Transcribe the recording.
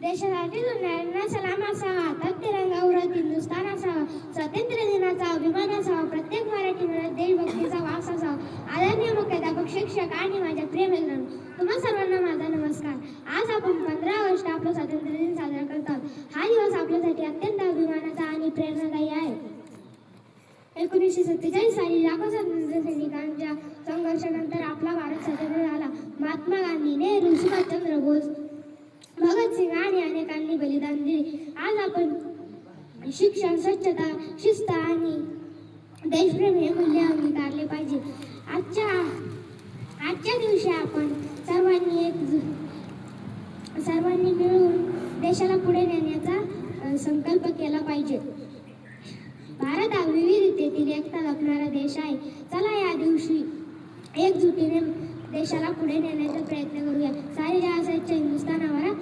देशासाठी लढणाऱ्यांना सलाम असावा, हातात तिरंगा उडत हिंदुस्थान असावा, स्वातंत्र्य दिनाचा अभिमान असावा, प्रत्येक मराठीमध्ये देशभक्तीचा वास असावा. आदरणीय मुख्याध्यापक, शिक्षक आणि माझ्या प्रिय मित्रांनो, तुम्हा सर्वांना माझा नमस्कार. आज आपण 15 ऑगस्ट आपला स्वातंत्र्य दिन साजरा करतात. हा दिवस आपल्यासाठी अत्यंत अभिमानाचा आणि प्रेरणादायी आहे. 1947 साली लाखो स्वातंत्र्य सैनिकांच्या संघर्षानंतर आपला भारत स्वतंत्र झाला. महात्मा गांधी, नेहरू, सुभाषचंद्र बोस, भगतसिंग आणि अनेकांनी बलिदान दिले. आज आपण शिक्षण, स्वच्छता, शिस्त आणि देशप्रेम हे मूल्य अंगीकारले पाहिजे. आजच्या दिवशी आपण सर्वांनी मिळून देशाला पुढे नेण्याचा संकल्प केला पाहिजे. भारत हा विविधतेतील एकता जपणारा देश आहे. चला या दिवशी एकजुटीने देशाला पुढे नेण्याचा प्रयत्न करूया. सारे जहां से अच्छा हिंदुस्तान हमारा.